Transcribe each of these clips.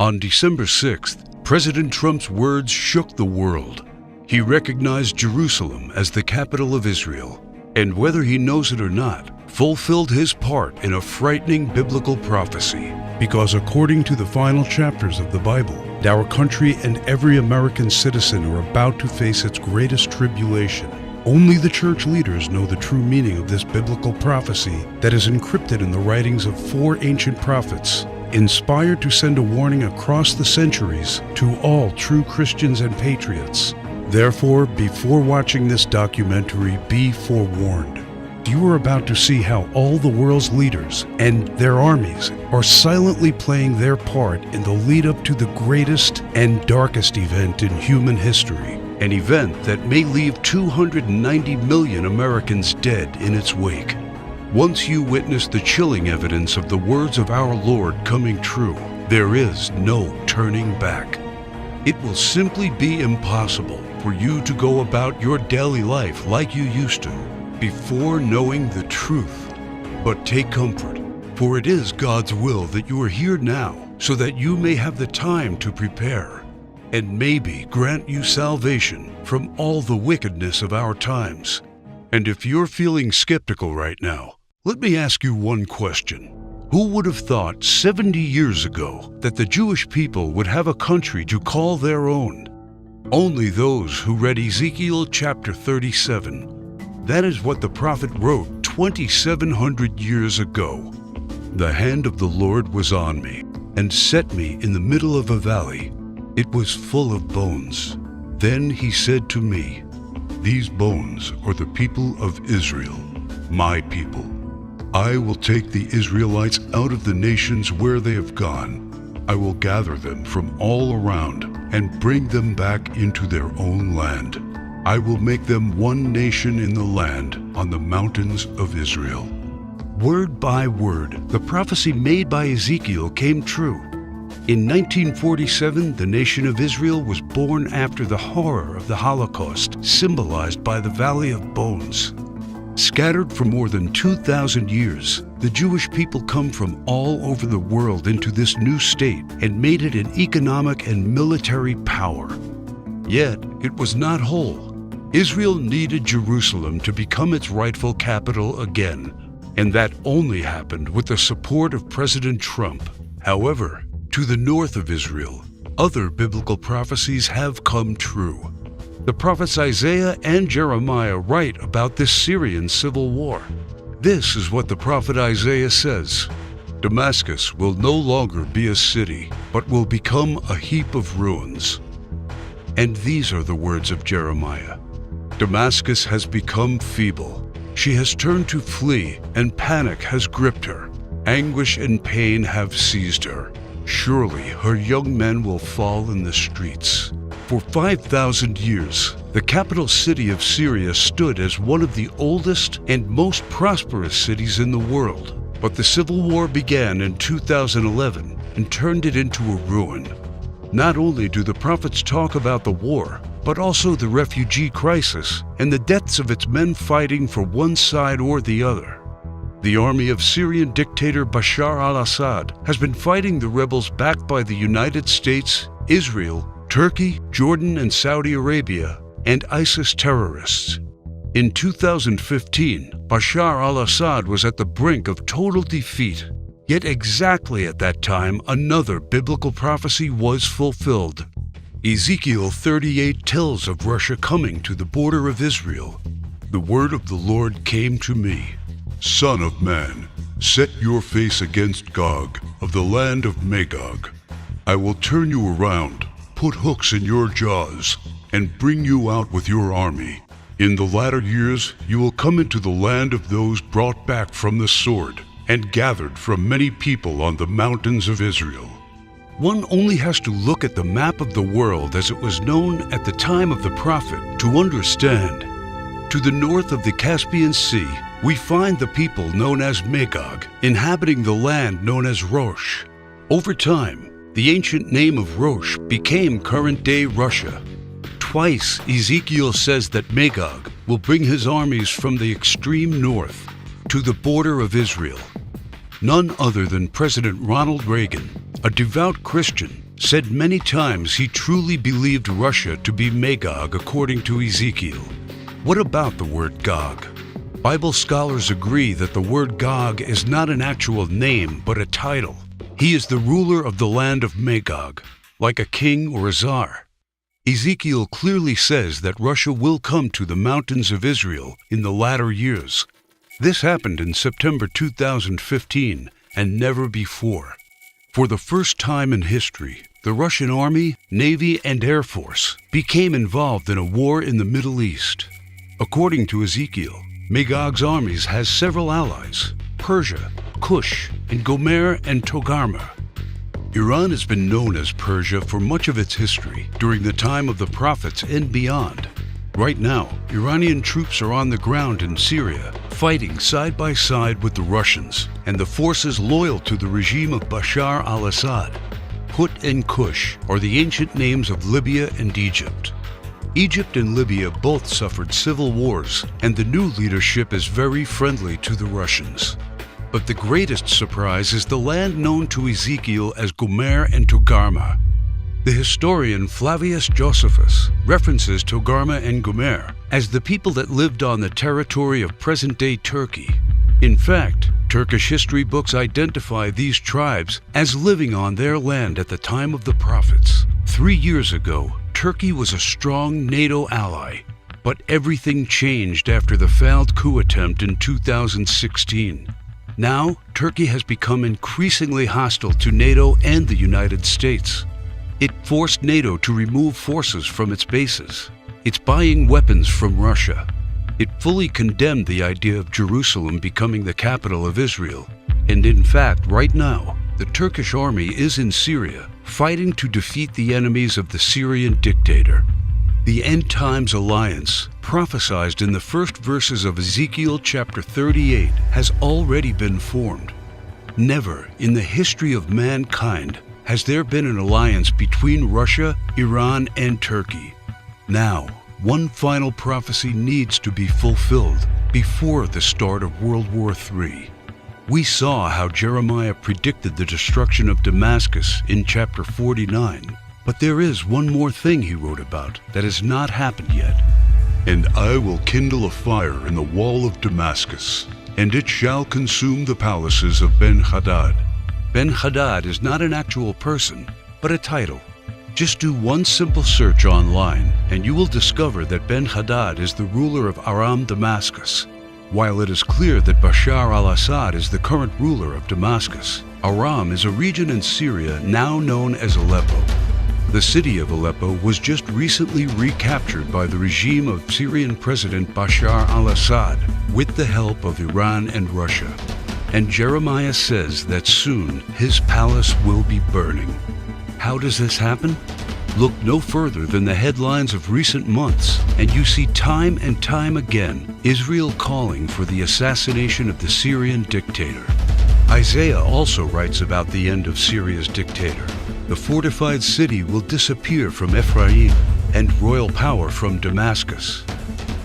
On December 6th, President Trump's words shook the world. He recognized Jerusalem as the capital of Israel, and whether he knows it or not, fulfilled his part in a frightening biblical prophecy. Because according to the final chapters of the Bible, our country and every American citizen are about to face its greatest tribulation. Only the church leaders know the true meaning of this biblical prophecy that is encrypted in the writings of 4 ancient prophets, inspired to send a warning across the centuries to all true Christians and patriots. Therefore, before watching this documentary, be forewarned. You are about to see how all the world's leaders and their armies are silently playing their part in the lead up to the greatest and darkest event in human history, an event that may leave 290 million Americans dead in its wake. Once you witness the chilling evidence of the words of our Lord coming true, there is no turning back. It will simply be impossible for you to go about your daily life like you used to before knowing the truth. But take comfort, for it is God's will that you are here now so that you may have the time to prepare and maybe grant you salvation from all the wickedness of our times. And if you're feeling skeptical right now, let me ask you one question. Who would have thought 70 years ago that the Jewish people would have a country to call their own? Only those who read Ezekiel chapter 37. That is what the prophet wrote 2,700 years ago. The hand of the Lord was on me and set me in the middle of a valley. It was full of bones. Then he said to me, "These bones are the people of Israel, my people. I will take the Israelites out of the nations where they have gone. I will gather them from all around and bring them back into their own land. I will make them one nation in the land on the mountains of Israel." Word by word, the prophecy made by Ezekiel came true. In 1947, the nation of Israel was born after the horror of the Holocaust, symbolized by the Valley of Bones. Scattered for more than 2,000 years, the Jewish people come from all over the world into this new state and made it an economic and military power. Yet, it was not whole. Israel needed Jerusalem to become its rightful capital again, and that only happened with the support of President Trump. However, to the north of Israel, other biblical prophecies have come true. The prophets Isaiah and Jeremiah write about this Syrian civil war. This is what the prophet Isaiah says: "Damascus will no longer be a city, but will become a heap of ruins." And these are the words of Jeremiah: "Damascus has become feeble. She has turned to flee, and panic has gripped her. Anguish and pain have seized her. Surely her young men will fall in the streets." For 5,000 years, the capital city of Syria stood as one of the oldest and most prosperous cities in the world. But the civil war began in 2011 and turned it into a ruin. Not only do the prophets talk about the war, but also the refugee crisis and the deaths of its men fighting for one side or the other. The army of Syrian dictator Bashar al-Assad has been fighting the rebels backed by the United States, Israel, Turkey, Jordan, and Saudi Arabia, and ISIS terrorists. In 2015, Bashar al-Assad was at the brink of total defeat. Yet exactly at that time, another biblical prophecy was fulfilled. Ezekiel 38 tells of Russia coming to the border of Israel. The word of the Lord came to me: "Son of man, set your face against Gog of the land of Magog. I will turn you around, put hooks in your jaws, and bring you out with your army. In the latter years you will come into the land of those brought back from the sword, and gathered from many people on the mountains of Israel." One only has to look at the map of the world as it was known at the time of the prophet to understand. To the north of the Caspian Sea, we find the people known as Magog, inhabiting the land known as Rosh. Over time, the ancient name of Rosh became current-day Russia. Twice, Ezekiel says that Magog will bring his armies from the extreme north to the border of Israel. None other than President Ronald Reagan, a devout Christian, said many times he truly believed Russia to be Magog according to Ezekiel. What about the word Gog? Bible scholars agree that the word Gog is not an actual name, but a title. He is the ruler of the land of Magog, like a king or a czar. Ezekiel clearly says that Russia will come to the mountains of Israel in the latter years. This happened in September 2015 and never before. For the first time in history, the Russian Army, Navy, and Air Force became involved in a war in the Middle East. According to Ezekiel, Magog's armies has several allies: Persia, Kush, and Gomer and Togarmah. Iran has been known as Persia for much of its history, during the time of the prophets and beyond. Right now, Iranian troops are on the ground in Syria, fighting side by side with the Russians and the forces loyal to the regime of Bashar al-Assad. Put and Kush are the ancient names of Libya and Egypt. Egypt and Libya both suffered civil wars, and the new leadership is very friendly to the Russians. But the greatest surprise is the land known to Ezekiel as Gomer and Togarmah. The historian Flavius Josephus references Togarmah and Gomer as the people that lived on the territory of present-day Turkey. In fact, Turkish history books identify these tribes as living on their land at the time of the prophets. 3 years ago, Turkey was a strong NATO ally, but everything changed after the failed coup attempt in 2016. Now, Turkey has become increasingly hostile to NATO and the United States. It forced NATO to remove forces from its bases. It's buying weapons from Russia. It fully condemned the idea of Jerusalem becoming the capital of Israel. And in fact, right now, the Turkish army is in Syria, fighting to defeat the enemies of the Syrian dictator. The End Times Alliance, prophesied in the first verses of Ezekiel chapter 38, has already been formed. Never in the history of mankind has there been an alliance between Russia, Iran, and Turkey. Now, one final prophecy needs to be fulfilled before the start of World War III. We saw how Jeremiah predicted the destruction of Damascus in chapter 49, but there is one more thing he wrote about that has not happened yet. And I will kindle a fire in the wall of Damascus, and it shall consume the palaces of Ben-Hadad. Ben-Hadad is not an actual person, but a title. Just do one simple search online, and you will discover that Ben-Hadad is the ruler of Aram Damascus. While it is clear that Bashar al-Assad is the current ruler of Damascus, Aram is a region in Syria now known as Aleppo. The city of Aleppo was just recently recaptured by the regime of Syrian President Bashar al-Assad with the help of Iran and Russia. And Jeremiah says that soon his palace will be burning. How does this happen? Look no further than the headlines of recent months, and you see time and time again Israel calling for the assassination of the Syrian dictator. Isaiah also writes about the end of Syria's dictator. The fortified city will disappear from Ephraim, and royal power from Damascus.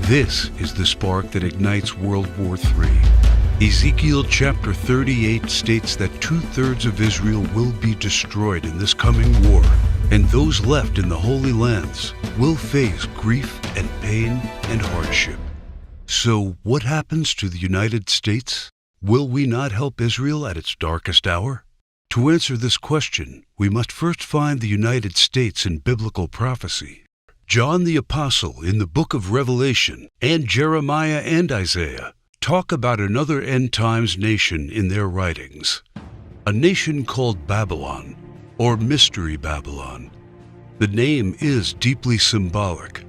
This is the spark that ignites World War III. Ezekiel chapter 38 states that 2/3 of Israel will be destroyed in this coming war, and those left in the Holy Lands will face grief and pain and hardship. So what happens to the United States? Will we not help Israel at its darkest hour? To answer this question, we must first find the United States in biblical prophecy. John the Apostle in the book of Revelation and Jeremiah and Isaiah talk about another end times nation in their writings. A nation called Babylon, or Mystery Babylon. The name is deeply symbolic.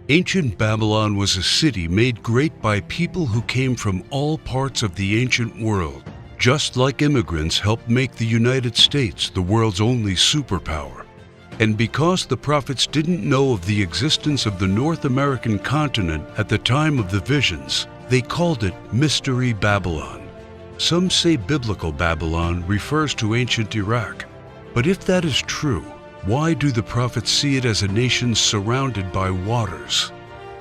Ancient Babylon was a city made great by people who came from all parts of the ancient world, just like immigrants helped make the United States the world's only superpower. And because the prophets didn't know of the existence of the North American continent at the time of the visions, they called it Mystery Babylon. Some say biblical Babylon refers to ancient Iraq. But if that is true, why do the prophets see it as a nation surrounded by waters?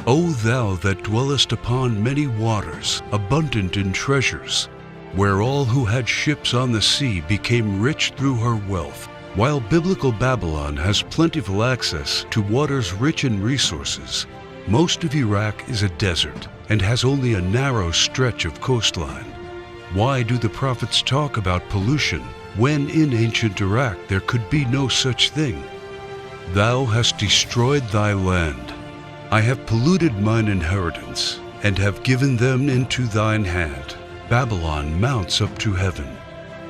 O thou that dwellest upon many waters, abundant in treasures, where all who had ships on the sea became rich through her wealth, While biblical Babylon has plentiful access to waters rich in resources, most of Iraq is a desert and has only a narrow stretch of coastline. Why do the prophets talk about pollution when in ancient Iraq there could be no such thing? Thou hast destroyed thy land. I have polluted mine inheritance, and have given them into thine hand. Babylon mounts up to heaven,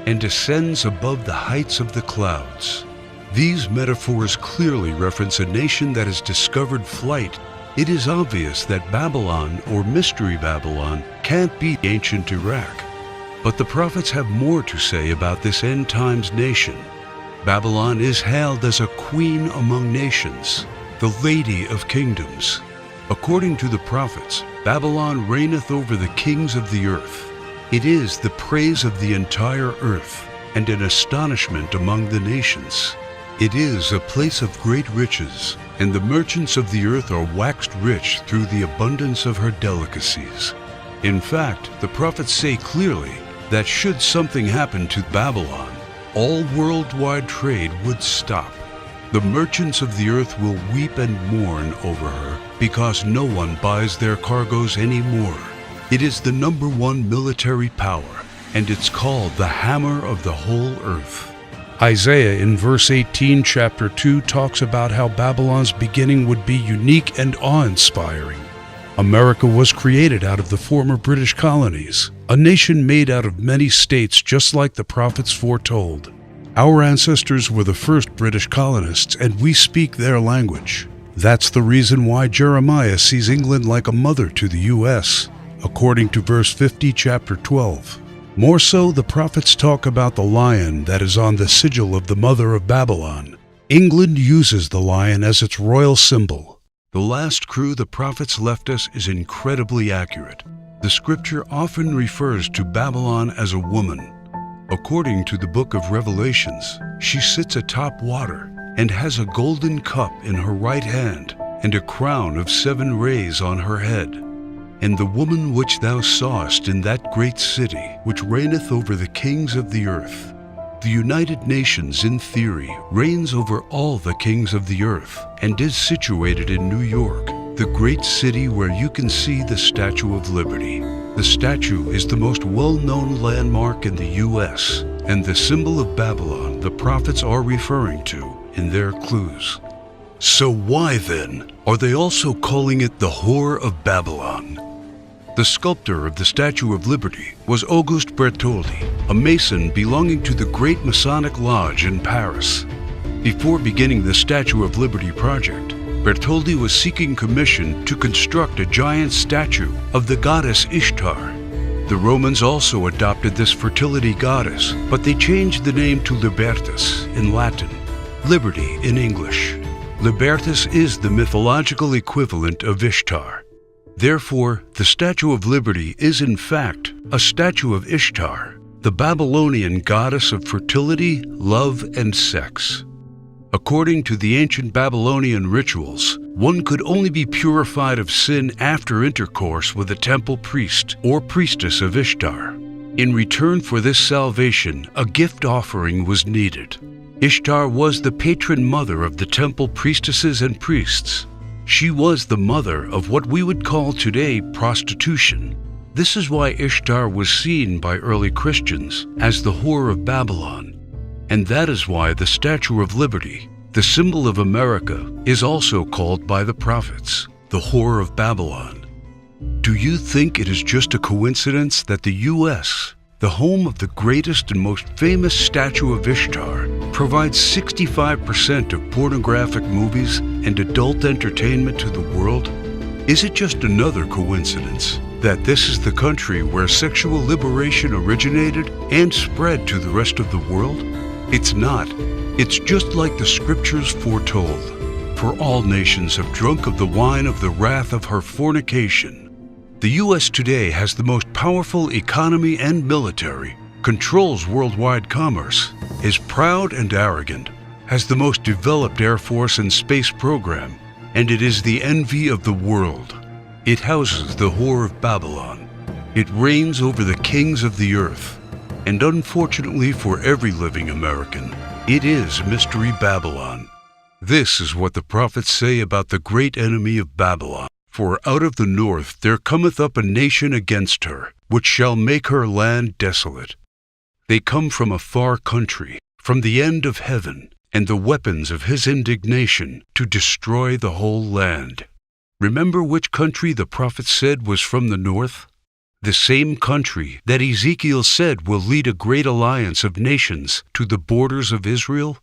and descends above the heights of the clouds. These metaphors clearly reference a nation that has discovered flight. It is obvious that Babylon, or Mystery Babylon, can't be ancient Iraq. But the prophets have more to say about this end times nation. Babylon is hailed as a queen among nations, the lady of kingdoms. According to the prophets, Babylon reigneth over the kings of the earth. It is the praise of the entire earth, and an astonishment among the nations. It is a place of great riches, and the merchants of the earth are waxed rich through the abundance of her delicacies. In fact, the prophets say clearly that should something happen to Babylon, all worldwide trade would stop. The merchants of the earth will weep and mourn over her, because no one buys their cargoes anymore. It is the #1 military power, and it's called the hammer of the whole earth. Isaiah in verse 18, chapter 2, talks about how Babylon's beginning would be unique and awe-inspiring. America was created out of the former British colonies, a nation made out of many states just like the prophets foretold. Our ancestors were the first British colonists, and we speak their language. That's the reason why Jeremiah sees England like a mother to the U.S., according to verse 50, chapter 12. More so, the prophets talk about the lion that is on the sigil of the mother of Babylon. England uses the lion as its royal symbol. The last crew the prophets left us is incredibly accurate. The scripture often refers to Babylon as a woman. According to the book of Revelations, she sits atop water and has a golden cup in her right hand and a crown of 7 rays on her head. And the woman which thou sawest in that great city, which reigneth over the kings of the earth. The United Nations, in theory, reigns over all the kings of the earth, and is situated in New York, the great city where you can see the Statue of Liberty. The statue is the most well-known landmark in the U.S., and the symbol of Babylon the prophets are referring to in their clues. So why, then, are they also calling it the Whore of Babylon? The sculptor of the Statue of Liberty was Auguste Bertoldi, a Mason belonging to the Great Masonic Lodge in Paris. Before beginning the Statue of Liberty project, Bertoldi was seeking commission to construct a giant statue of the goddess Ishtar. The Romans also adopted this fertility goddess, but they changed the name to Libertas in Latin, Liberty in English. Libertas is the mythological equivalent of Ishtar. Therefore, the Statue of Liberty is in fact a statue of Ishtar, the Babylonian goddess of fertility, love, and sex. According to the ancient Babylonian rituals, one could only be purified of sin after intercourse with a temple priest or priestess of Ishtar. In return for this salvation, a gift offering was needed. Ishtar was the patron mother of the temple priestesses and priests. She was the mother of what we would call today prostitution. This is why Ishtar was seen by early Christians as the Whore of Babylon. And that is why the Statue of Liberty, the symbol of America, is also called by the prophets the Whore of Babylon. Do you think it is just a coincidence that the U.S., the home of the greatest and most famous statue of Ishtar, provides 65% of pornographic movies and adult entertainment to the world? Is it just another coincidence that this is the country where sexual liberation originated and spread to the rest of the world? It's not. It's just like the scriptures foretold. For all nations have drunk of the wine of the wrath of her fornication. The U.S. today has the most powerful economy and military, controls worldwide commerce, is proud and arrogant, has the most developed Air Force and space program, and it is the envy of the world. It houses the Whore of Babylon. It reigns over the kings of the earth. And unfortunately for every living American, It is Mystery Babylon. This is what the prophets say about the great enemy of Babylon. For out of the north there cometh up a nation against her, which shall make her land desolate. They come from a far country, from the end of heaven, and the weapons of his indignation to destroy the whole land. Remember which country the prophet said was from the north? The same country that Ezekiel said will lead a great alliance of nations to the borders of Israel?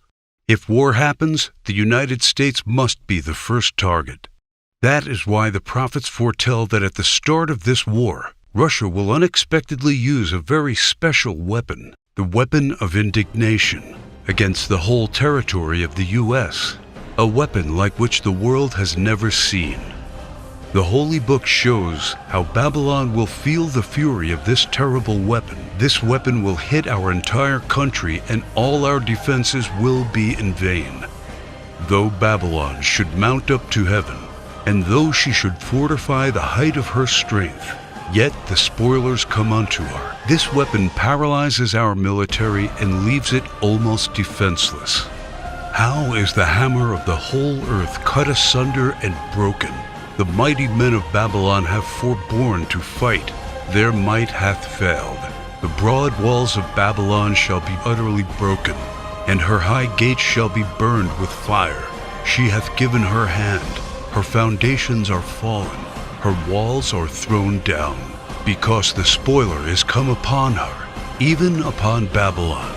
If war happens, the United States must be the first target. That is why the prophets foretell that at the start of this war, Russia will unexpectedly use a very special weapon, the weapon of indignation, against the whole territory of the U.S., a weapon like which the world has never seen. The Holy Book shows how Babylon will feel the fury of this terrible weapon. This weapon will hit our entire country, and all our defenses will be in vain. Though Babylon should mount up to heaven, and though she should fortify the height of her strength, yet the spoilers come unto her. This weapon paralyzes our military and leaves it almost defenseless. How is the hammer of the whole earth cut asunder and broken? The mighty men of Babylon have forborne to fight. Their might hath failed. The broad walls of Babylon shall be utterly broken, and her high gates shall be burned with fire. She hath given her hand. Her foundations are fallen, her walls are thrown down, because the spoiler is come upon her, even upon Babylon.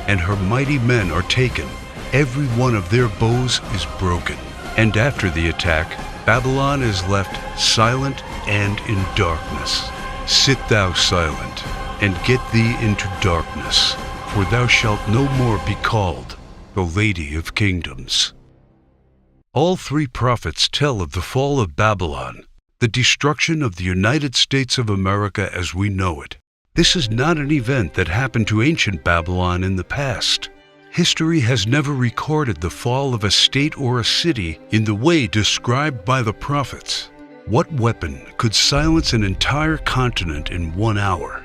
And her mighty men are taken, every one of their bows is broken. And after the attack, Babylon is left silent and in darkness. Sit thou silent, and get thee into darkness, for thou shalt no more be called the Lady of Kingdoms. All three prophets tell of the fall of Babylon, the destruction of the United States of America as we know it. This is not an event that happened to ancient Babylon in the past. History has never recorded the fall of a state or a city in the way described by the prophets. What weapon could silence an entire continent in 1 hour?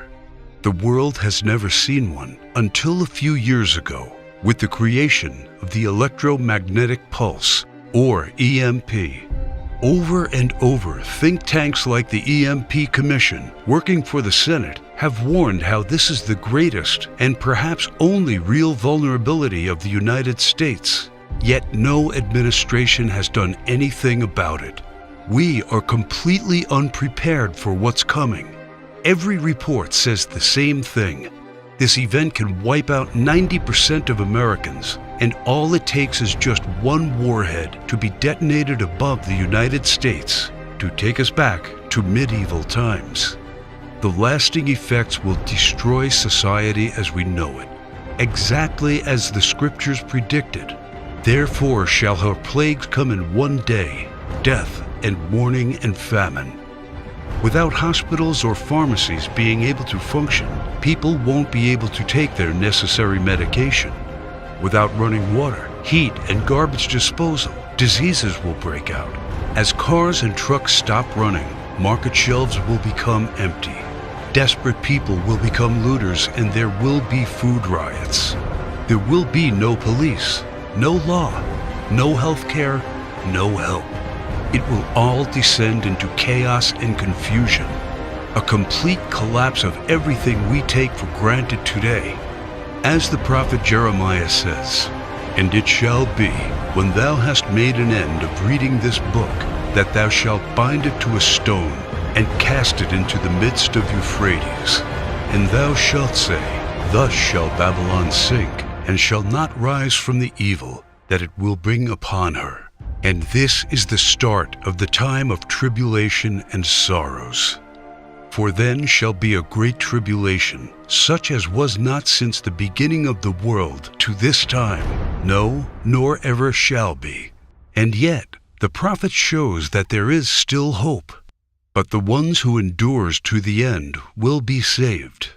The world has never seen one until a few years ago, with the creation of the electromagnetic pulse, or EMP. Over and over, think tanks like the EMP Commission, working for the Senate, have warned how this is the greatest and perhaps only real vulnerability of the United States. Yet no administration has done anything about it. We are completely unprepared for what's coming. Every report says the same thing. This event can wipe out 90% of Americans, and all it takes is just one warhead to be detonated above the United States to take us back to medieval times. The lasting effects will destroy society as we know it, exactly as the scriptures predicted. Therefore shall her plagues come in one day, death and mourning and famine. Without hospitals or pharmacies being able to function, people won't be able to take their necessary medication. Without running water, heat, and garbage disposal, diseases will break out. As cars and trucks stop running, market shelves will become empty. Desperate people will become looters, and there will be food riots. There will be no police, no law, no health care, no help. It will all descend into chaos and confusion, a complete collapse of everything we take for granted today. As the prophet Jeremiah says, "And it shall be, when thou hast made an end of reading this book, that thou shalt bind it to a stone, and cast it into the midst of Euphrates. And thou shalt say, Thus shall Babylon sink, and shall not rise from the evil that it will bring upon her. And this is the start of the time of tribulation and sorrows. For then shall be a great tribulation, such as was not since the beginning of the world to this time, no, nor ever shall be." And yet, the prophet shows that there is still hope. But the ones who endures to the end will be saved.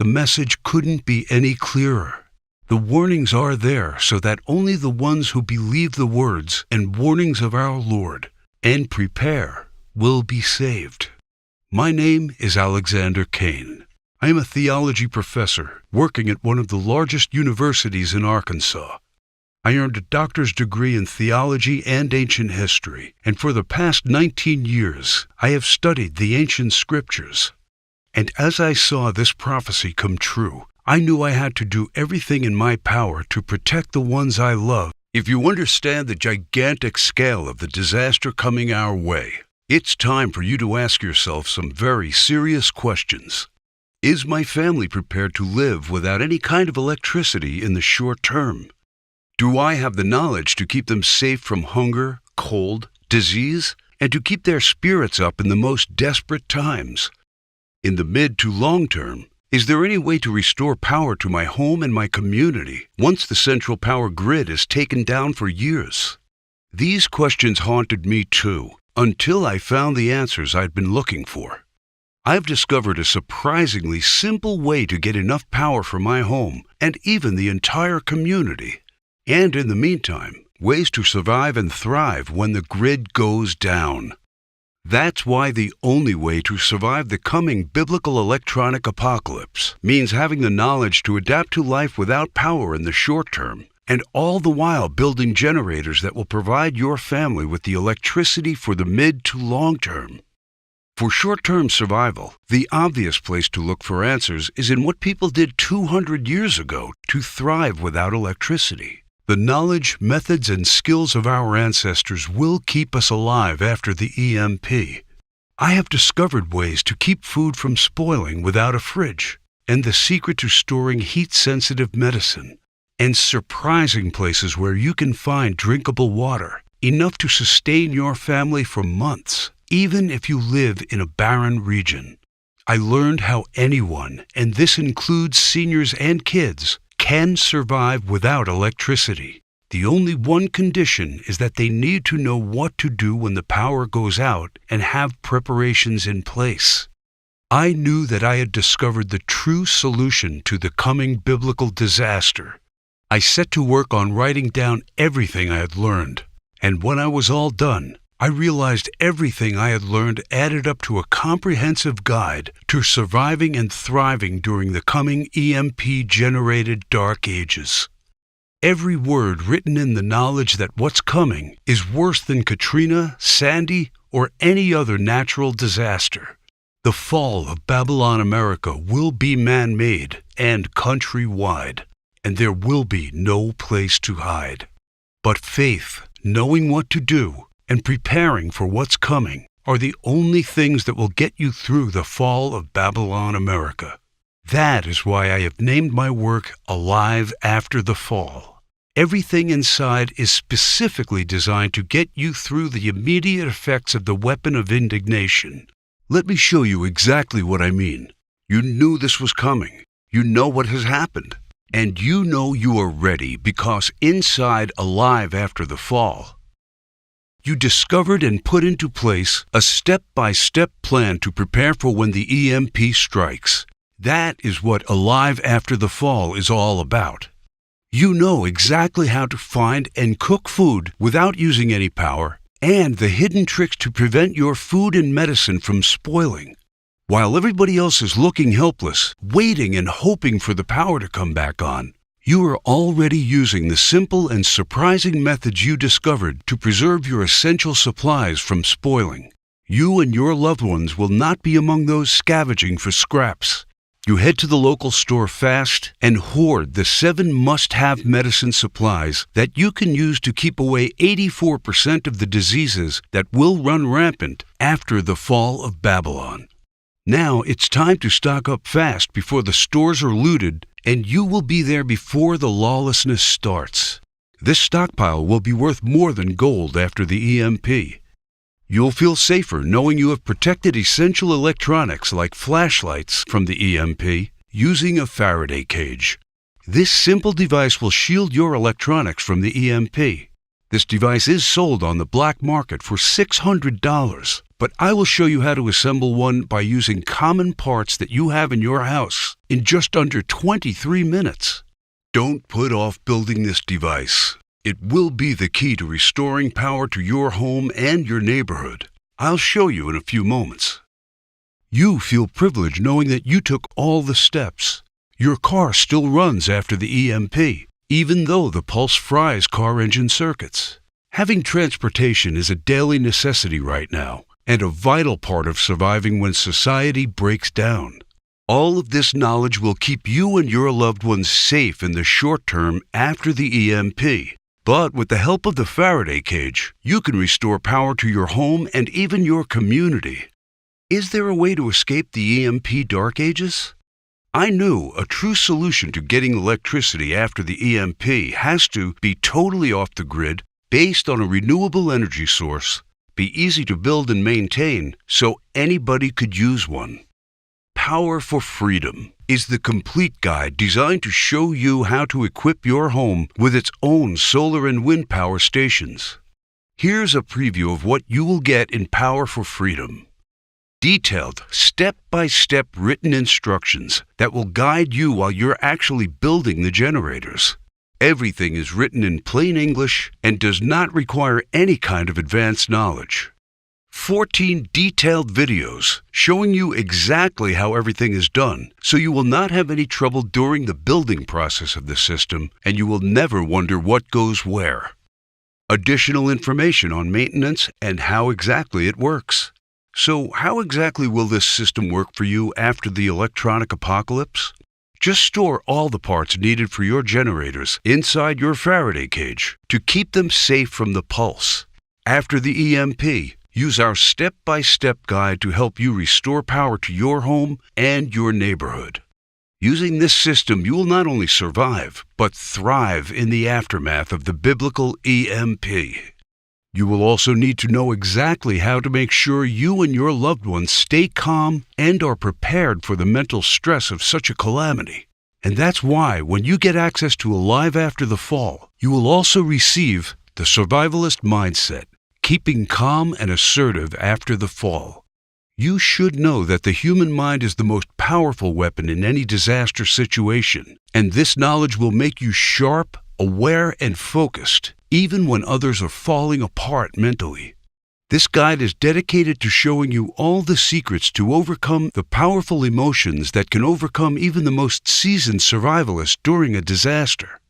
The message couldn't be any clearer. The warnings are there so that only the ones who believe the words and warnings of our Lord and prepare will be saved. My name is Alexander Kane. I am a theology professor working at one of the largest universities in Arkansas. I earned a doctor's degree in theology and ancient history, and for the past 19 years, I have studied the ancient scriptures. And as I saw this prophecy come true, I knew I had to do everything in my power to protect the ones I love. If you understand the gigantic scale of the disaster coming our way, it's time for you to ask yourself some very serious questions. Is my family prepared to live without any kind of electricity in the short term? Do I have the knowledge to keep them safe from hunger, cold, disease, and to keep their spirits up in the most desperate times? In the mid to long term, is there any way to restore power to my home and my community once the central power grid is taken down for years? These questions haunted me too, until I found the answers I'd been looking for. I've discovered a surprisingly simple way to get enough power for my home and even the entire community. And in the meantime, ways to survive and thrive when the grid goes down. That's why the only way to survive the coming biblical electronic apocalypse means having the knowledge to adapt to life without power in the short term, and all the while building generators that will provide your family with the electricity for the mid to long term. For short-term survival, the obvious place to look for answers is in what people did 200 years ago to thrive without electricity. The knowledge, methods, and skills of our ancestors will keep us alive after the EMP. I have discovered ways to keep food from spoiling without a fridge, and the secret to storing heat-sensitive medicine, and surprising places where you can find drinkable water, enough to sustain your family for months, even if you live in a barren region. I learned how anyone, and this includes seniors and kids, can survive without electricity. The only one condition is that they need to know what to do when the power goes out and have preparations in place. I knew that I had discovered the true solution to the coming biblical disaster. I set to work on writing down everything I had learned, and when I was all done, I realized everything I had learned added up to a comprehensive guide to surviving and thriving during the coming EMP-generated dark ages. Every word written in the knowledge that what's coming is worse than Katrina, Sandy, or any other natural disaster. The fall of Babylon America will be man-made and countrywide, and there will be no place to hide. But faith, knowing what to do, and preparing for what's coming are the only things that will get you through the fall of Babylon America. That is why I have named my work Alive After the Fall. Everything inside is specifically designed to get you through the immediate effects of the weapon of indignation. Let me show you exactly what I mean. You knew this was coming. You know what has happened. And you know you are ready because inside Alive After the Fall, you discovered and put into place a step-by-step plan to prepare for when the EMP strikes. That is what Alive After the Fall is all about. You know exactly how to find and cook food without using any power, and the hidden tricks to prevent your food and medicine from spoiling. While everybody else is looking helpless, waiting and hoping for the power to come back on, you are already using the simple and surprising methods you discovered to preserve your essential supplies from spoiling. You and your loved ones will not be among those scavenging for scraps. You head to the local store fast and hoard the 7 must-have medicine supplies that you can use to keep away 84% of the diseases that will run rampant after the fall of Babylon. Now it's time to stock up fast before the stores are looted, and you will be there before the lawlessness starts. This stockpile will be worth more than gold after the EMP. You'll feel safer knowing you have protected essential electronics like flashlights from the EMP using a Faraday cage. This simple device will shield your electronics from the EMP. This device is sold on the black market for $600, but I will show you how to assemble one by using common parts that you have in your house in just under 23 minutes. Don't put off building this device. It will be the key to restoring power to your home and your neighborhood. I'll show you in a few moments. You feel privileged knowing that you took all the steps. Your car still runs after the EMP, even though the pulse fries car engine circuits. Having transportation is a daily necessity right now, and a vital part of surviving when society breaks down. All of this knowledge will keep you and your loved ones safe in the short term after the EMP. But with the help of the Faraday cage, you can restore power to your home and even your community. Is there a way to escape the EMP dark ages? I knew a true solution to getting electricity after the EMP has to be totally off the grid, based on a renewable energy source, be easy to build and maintain so anybody could use one. Power for Freedom is the complete guide designed to show you how to equip your home with its own solar and wind power stations. Here's a preview of what you will get in Power for Freedom. Detailed, step-by-step written instructions that will guide you while you're actually building the generators. Everything is written in plain English and does not require any kind of advanced knowledge. 14 detailed videos showing you exactly how everything is done, so you will not have any trouble during the building process of the system, and you will never wonder what goes where. Additional information on maintenance and how exactly it works. So how exactly will this system work for you after the electronic apocalypse? Just store all the parts needed for your generators inside your Faraday cage to keep them safe from the pulse. After the EMP, use our step-by-step guide to help you restore power to your home and your neighborhood. Using this system, you will not only survive, but thrive in the aftermath of the biblical EMP. You will also need to know exactly how to make sure you and your loved ones stay calm and are prepared for the mental stress of such a calamity. And that's why, when you get access to Alive After the Fall, you will also receive the Survivalist Mindset, Keeping Calm and Assertive After the Fall. You should know that the human mind is the most powerful weapon in any disaster situation, and this knowledge will make you sharp, aware, and focused, even when others are falling apart mentally. This guide is dedicated to showing you all the secrets to overcome the powerful emotions that can overcome even the most seasoned survivalist during a disaster.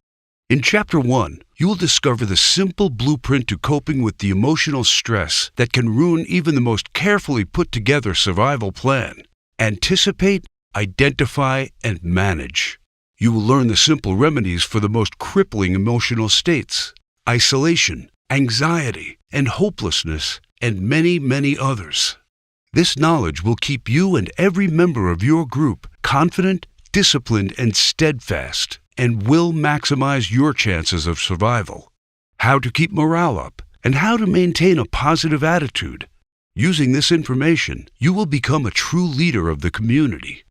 In Chapter 1, you will discover the simple blueprint to coping with the emotional stress that can ruin even the most carefully put together survival plan. Anticipate, identify, and manage. You will learn the simple remedies for the most crippling emotional states: isolation, anxiety, and hopelessness, and many, many others. This knowledge will keep you and every member of your group confident, disciplined, and steadfast, and will maximize your chances of survival. How to keep morale up, and how to maintain a positive attitude. Using this information, you will become a true leader of the community.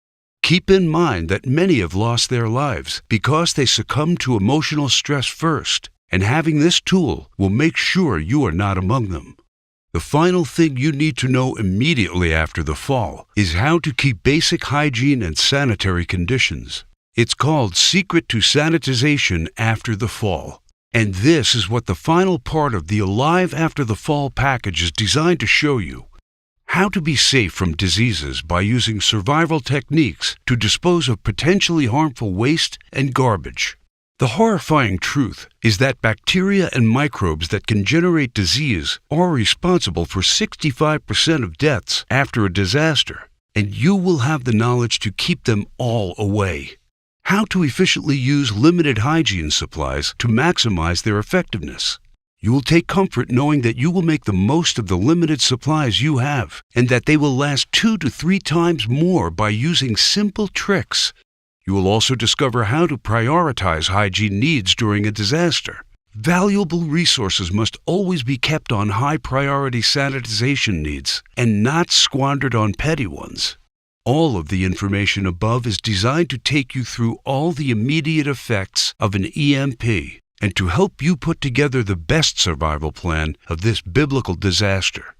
Keep in mind that many have lost their lives because they succumbed to emotional stress first, and having this tool will make sure you are not among them. The final thing you need to know immediately after the fall is how to keep basic hygiene and sanitary conditions. It's called Secret to Sanitization After the Fall. And this is what the final part of the Alive After the Fall package is designed to show you. How to be safe from diseases by using survival techniques to dispose of potentially harmful waste and garbage. The horrifying truth is that bacteria and microbes that can generate disease are responsible for 65% of deaths after a disaster, and you will have the knowledge to keep them all away. How to efficiently use limited hygiene supplies to maximize their effectiveness. You will take comfort knowing that you will make the most of the limited supplies you have, and that they will last 2 to 3 times more by using simple tricks. You will also discover how to prioritize hygiene needs during a disaster. Valuable resources must always be kept on high-priority sanitization needs and not squandered on petty ones. All of the information above is designed to take you through all the immediate effects of an EMP and to help you put together the best survival plan of this biblical disaster.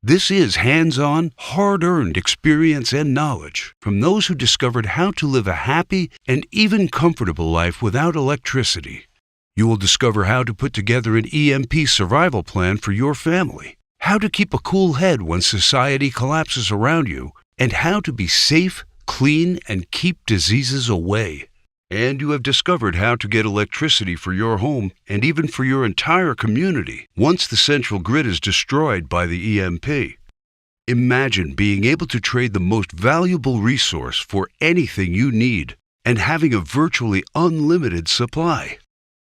This is hands-on, hard-earned experience and knowledge from those who discovered how to live a happy and even comfortable life without electricity. You will discover how to put together an EMP survival plan for your family, how to keep a cool head when society collapses around you, and how to be safe, clean, and keep diseases away. And you have discovered how to get electricity for your home and even for your entire community once the central grid is destroyed by the EMP. Imagine being able to trade the most valuable resource for anything you need and having a virtually unlimited supply.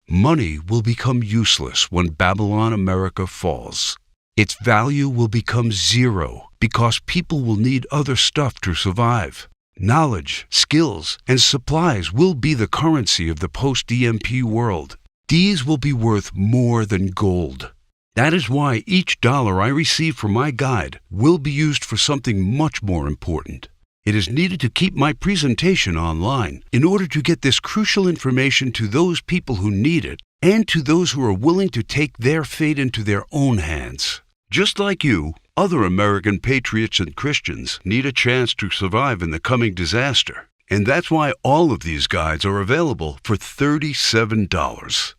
Money will become useless when Babylon America falls. Its value will become zero because people will need other stuff to survive. Knowledge, skills, and supplies will be the currency of the post-EMP world. These will be worth more than gold. That is why each dollar I receive from my guide will be used for something much more important. It is needed to keep my presentation online in order to get this crucial information to those people who need it and to those who are willing to take their fate into their own hands. Just like you, other American patriots and Christians need a chance to survive in the coming disaster. And that's why all of these guides are available for $37.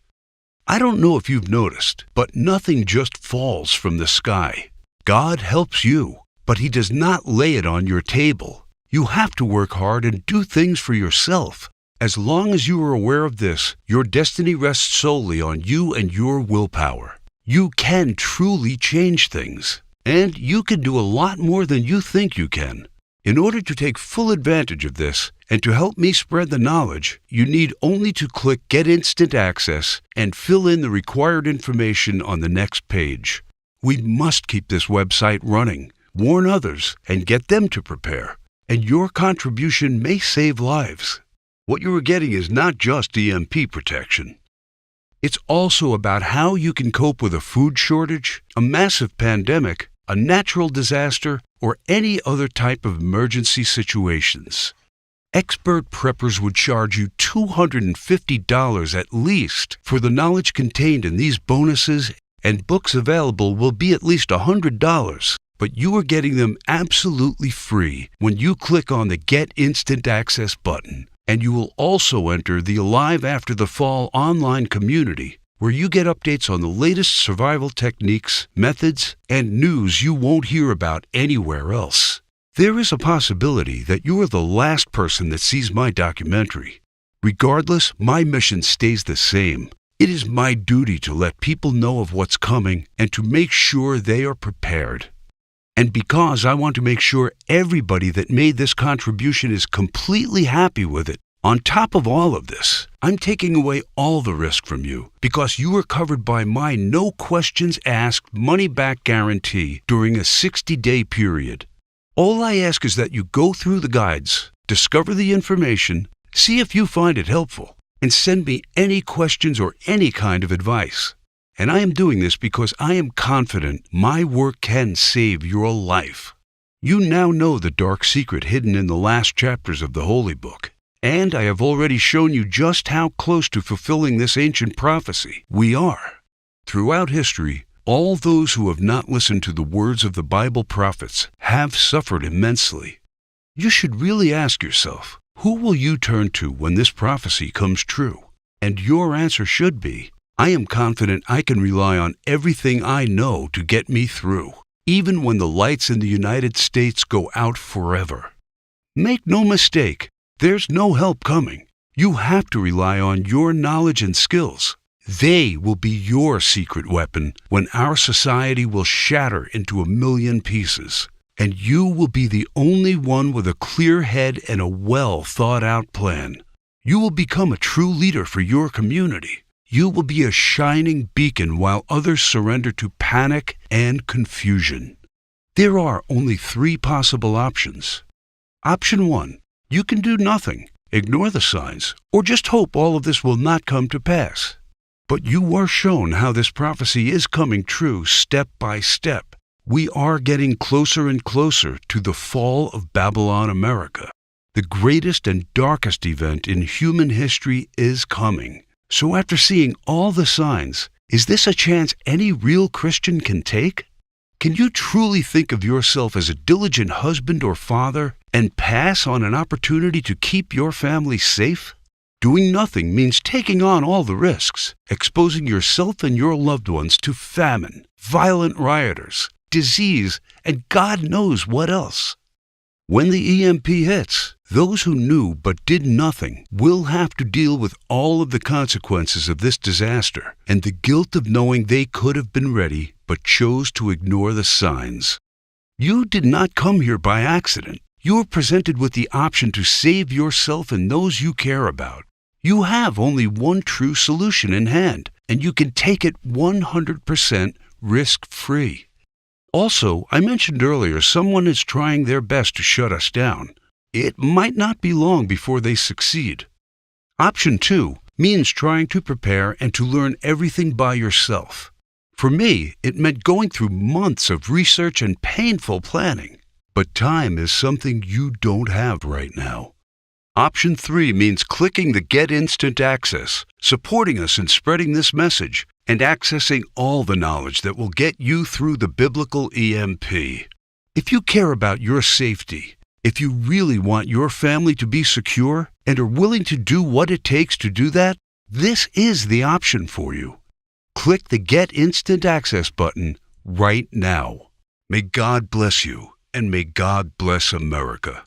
I don't know if you've noticed, but nothing just falls from the sky. God helps you, but He does not lay it on your table. You have to work hard and do things for yourself. As long as you are aware of this, your destiny rests solely on you and your willpower. You can truly change things, and you can do a lot more than you think you can. In order to take full advantage of this and to help me spread the knowledge, you need only to click Get Instant Access and fill in the required information on the next page. We must keep this website running, warn others, and get them to prepare. And your contribution may save lives. What you are getting is not just EMP protection. It's also about how you can cope with a food shortage, a massive pandemic, a natural disaster, or any other type of emergency situations. Expert preppers would charge you $250 at least for the knowledge contained in these bonuses, and books available will be at least $100. But you are getting them absolutely free when you click on the Get Instant Access button. And you will also enter the Alive After the Fall online community, where you get updates on the latest survival techniques, methods, and news you won't hear about anywhere else. There is a possibility that you are the last person that sees my documentary. Regardless, my mission stays the same. It is my duty to let people know of what's coming and to make sure they are prepared. And because I want to make sure everybody that made this contribution is completely happy with it, on top of all of this, I'm taking away all the risk from you because you are covered by my no questions asked money-back guarantee during a 60-day period. All I ask is that you go through the guides, discover the information, see if you find it helpful, and send me any questions or any kind of advice. And I am doing this because I am confident my work can save your life. You now know the dark secret hidden in the last chapters of the Holy Book, and I have already shown you just how close to fulfilling this ancient prophecy we are. Throughout history, all those who have not listened to the words of the Bible prophets have suffered immensely. You should really ask yourself, who will you turn to when this prophecy comes true? And your answer should be, I am confident I can rely on everything I know to get me through, even when the lights in the United States go out forever. Make no mistake, there's no help coming. You have to rely on your knowledge and skills. They will be your secret weapon when our society will shatter into a million pieces, and you will be the only one with a clear head and a well-thought-out plan. You will become a true leader for your community. You will be a shining beacon while others surrender to panic and confusion. There are only 3 possible options. Option 1, you can do nothing, ignore the signs, or just hope all of this will not come to pass. But you were shown how this prophecy is coming true step by step. We are getting closer and closer to the fall of Babylon America. The greatest and darkest event in human history is coming. So after seeing all the signs, is this a chance any real Christian can take? Can you truly think of yourself as a diligent husband or father and pass on an opportunity to keep your family safe? Doing nothing means taking on all the risks, exposing yourself and your loved ones to famine, violent rioters, disease, and God knows what else. When the EMP hits, those who knew but did nothing will have to deal with all of the consequences of this disaster and the guilt of knowing they could have been ready but chose to ignore the signs. You did not come here by accident. You are presented with the option to save yourself and those you care about. You have only one true solution in hand, and you can take it 100% risk-free. Also, I mentioned earlier someone is trying their best to shut us down. It might not be long before they succeed. Option 2 means trying to prepare and to learn everything by yourself. For me, it meant going through months of research and painful planning. But time is something you don't have right now. Option 3 means clicking the Get Instant Access, supporting us in spreading this message, and accessing all the knowledge that will get you through the biblical EMP. If you care about your safety, if you really want your family to be secure and are willing to do what it takes to do that, this is the option for you. Click the Get Instant Access button right now. May God bless you, and may God bless America.